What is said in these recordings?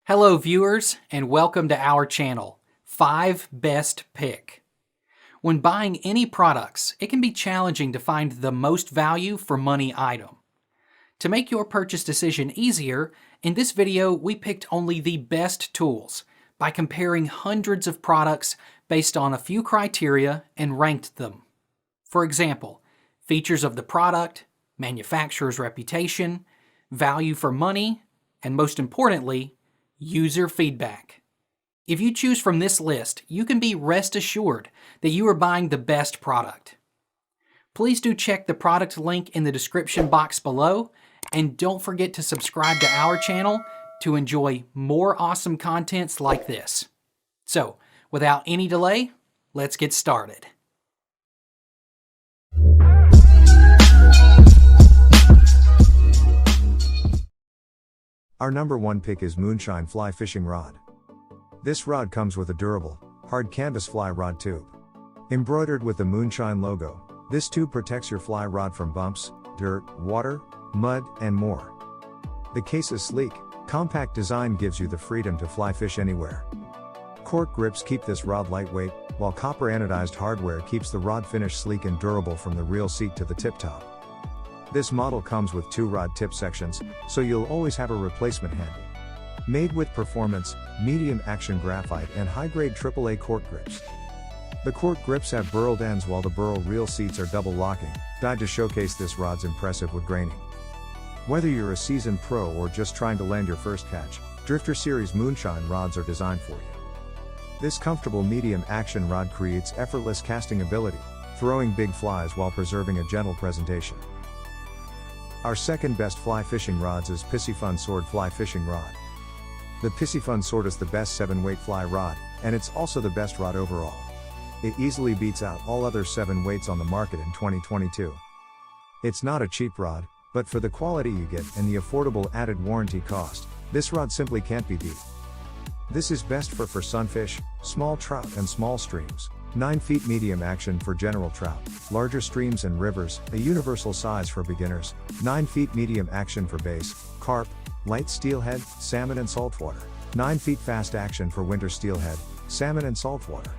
Hello viewers and welcome to our channel, 5 Best Pick. When buying any products, it can be challenging to find the most value for money item. To make your purchase decision easier, in this video we picked only the best tools by comparing hundreds of products based on a few criteria and ranked them. For example, features of the product, manufacturer's reputation, value for money, and most importantly, user feedback. If you choose from this list, you can be rest assured that you are buying the best product. Please do check the product link in the description box below, and don't forget to subscribe to our channel to enjoy more awesome contents like this. So, without any delay, let's get started. Our number one pick is Moonshine Fly Fishing Rod. This rod comes with a durable, hard canvas fly rod tube. Embroidered with the Moonshine logo, this tube protects your fly rod from bumps, dirt, water, mud, and more. The case is sleek, compact design gives you the freedom to fly fish anywhere. Cork grips keep this rod lightweight, while copper anodized hardware keeps the rod finish sleek and durable from the reel seat to the tip top. This model comes with 2 rod tip sections, so you'll always have a replacement handy. Made with performance, medium action graphite and high-grade AAA cork grips. The cork grips have burled ends while the burl reel seats are double locking, dyed to showcase this rod's impressive wood graining. Whether you're a seasoned pro or just trying to land your first catch, Drifter Series Moonshine rods are designed for you. This comfortable medium action rod creates effortless casting ability, throwing big flies while preserving a gentle presentation. Our second best fly fishing rods is PISY Fun Sword Fly Fishing Rod. The PISY Fun Sword is the best 7-weight fly rod, and it's also the best rod overall. It easily beats out all other 7 weights on the market in 2022. It's not a cheap rod, but for the quality you get and the affordable added warranty cost, this rod simply can't be beat. This is best for sunfish, small trout and small streams. 9 feet medium action for general trout, larger streams and rivers, a universal size for beginners. 9 feet medium action for bass, carp, light steelhead, salmon and saltwater. 9 feet fast action for winter steelhead, salmon and saltwater.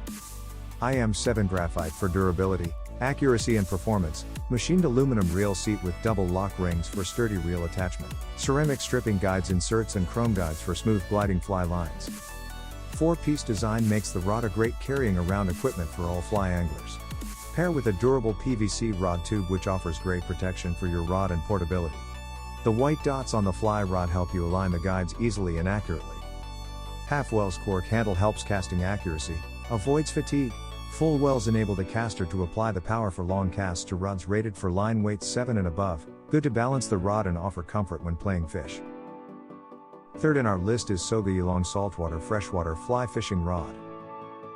IM7 graphite for durability, accuracy and performance. Machined aluminum reel seat with double lock rings for sturdy reel attachment. Ceramic stripping guides inserts and chrome guides for smooth gliding fly lines. 4-piece design makes the rod a great carrying around equipment for all fly anglers. Pair with a durable PVC rod tube which offers great protection for your rod and portability. The white dots on the fly rod help you align the guides easily and accurately. Half-wells cork handle helps casting accuracy, avoids fatigue. Full wells enable the caster to apply the power for long casts to rods rated for line weights 7 and above, good to balance the rod and offer comfort when playing fish. Third in our list is Sobe Long Saltwater Freshwater Fly Fishing Rod.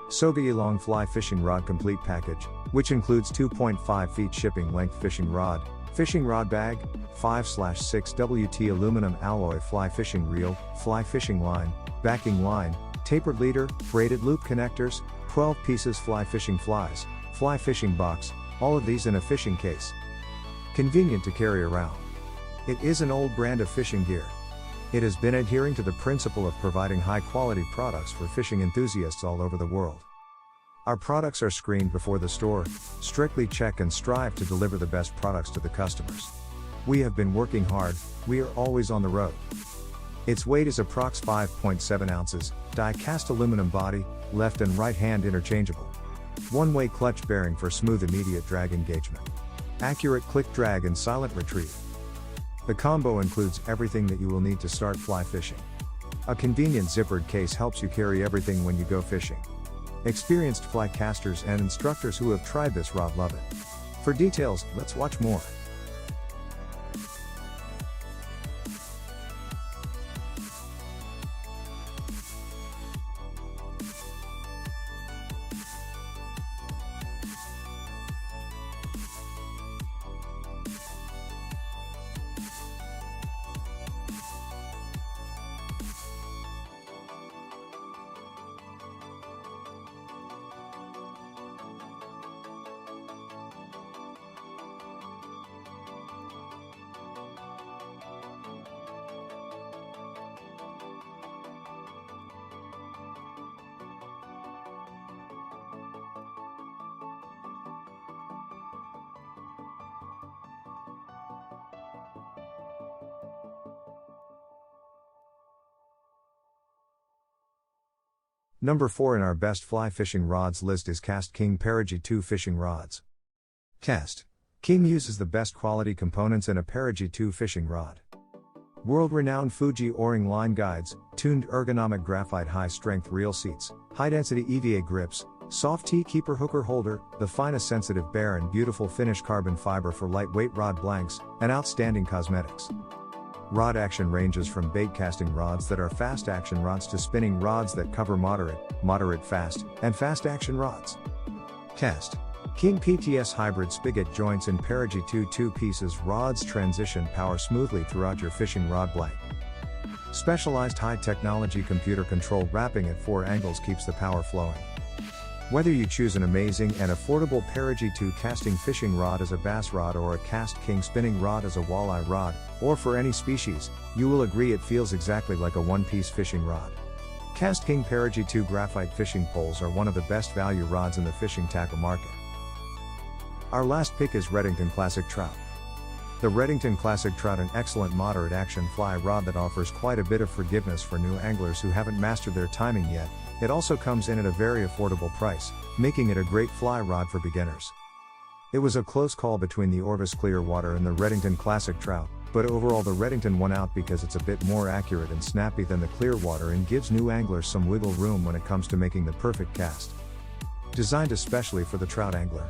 Sobe Long Fly Fishing Rod Complete Package, which includes 2.5 feet shipping length fishing rod bag, 5/6 WT aluminum alloy fly fishing reel, fly fishing line, backing line, tapered leader, braided loop connectors, 12 pieces fly fishing flies, fly fishing box, all of these in a fishing case. Convenient to carry around. It is an old brand of fishing gear. It has been adhering to the principle of providing high-quality products for fishing enthusiasts all over the world. Our products are screened before the store, strictly check and strive to deliver the best products to the customers. We have been working hard, we are always on the road. Its weight is approx 5.7 ounces, die-cast aluminum body, left and right hand interchangeable. One-way clutch bearing for smooth immediate drag engagement. Accurate click drag and silent retrieve. The combo includes everything that you will need to start fly fishing. A convenient zippered case helps you carry everything when you go fishing. Experienced fly casters and instructors who have tried this rod love it. For details, let's watch more. Number 4 in our best fly fishing rods list is Cast King Perigee 2 fishing rods. Cast King uses the best quality components in a Perigee 2 fishing rod. World-renowned Fuji O-ring line guides, tuned ergonomic graphite high-strength reel seats, high-density EVA grips, soft T-keeper hooker holder, the finest sensitive bare and beautiful finish carbon fiber for lightweight rod blanks, and outstanding cosmetics. Rod action ranges from bait casting rods that are fast action rods to spinning rods that cover moderate fast, and fast action rods. Cast King PTS hybrid spigot joints in Perigee 2 pieces rods transition power smoothly throughout your fishing rod blank. Specialized high-technology computer-controlled wrapping at 4 angles keeps the power flowing. Whether you choose an amazing and affordable Perigee 2 casting fishing rod as a bass rod or a Cast King spinning rod as a walleye rod, or for any species, you will agree it feels exactly like a one-piece fishing rod. Cast King Perigee 2 graphite fishing poles are one of the best value rods in the fishing tackle market. Our last pick is Redington Classic Trout. The Redington Classic Trout, an excellent moderate action fly rod that offers quite a bit of forgiveness for new anglers who haven't mastered their timing yet. It also comes in at a very affordable price, making it a great fly rod for beginners. It was a close call between the Orvis Clearwater and the Redington Classic Trout, but overall the Redington won out because it's a bit more accurate and snappy than the Clearwater and gives new anglers some wiggle room when it comes to making the perfect cast. Designed especially for the trout angler,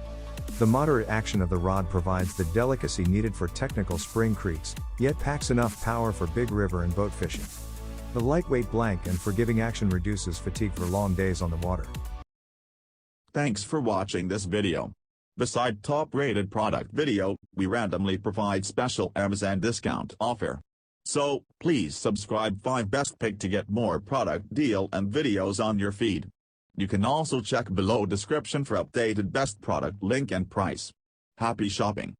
the moderate action of the rod provides the delicacy needed for technical spring creeks, yet packs enough power for big river and boat fishing. The lightweight blank and forgiving action reduces fatigue for long days on the water. Thanks for watching this video. Beside top-rated product video, we randomly provide special Amazon discount offer. So, please subscribe 5 Best Pick to get more product deal and videos on your feed. You can also check below description for updated best product link and price. Happy shopping!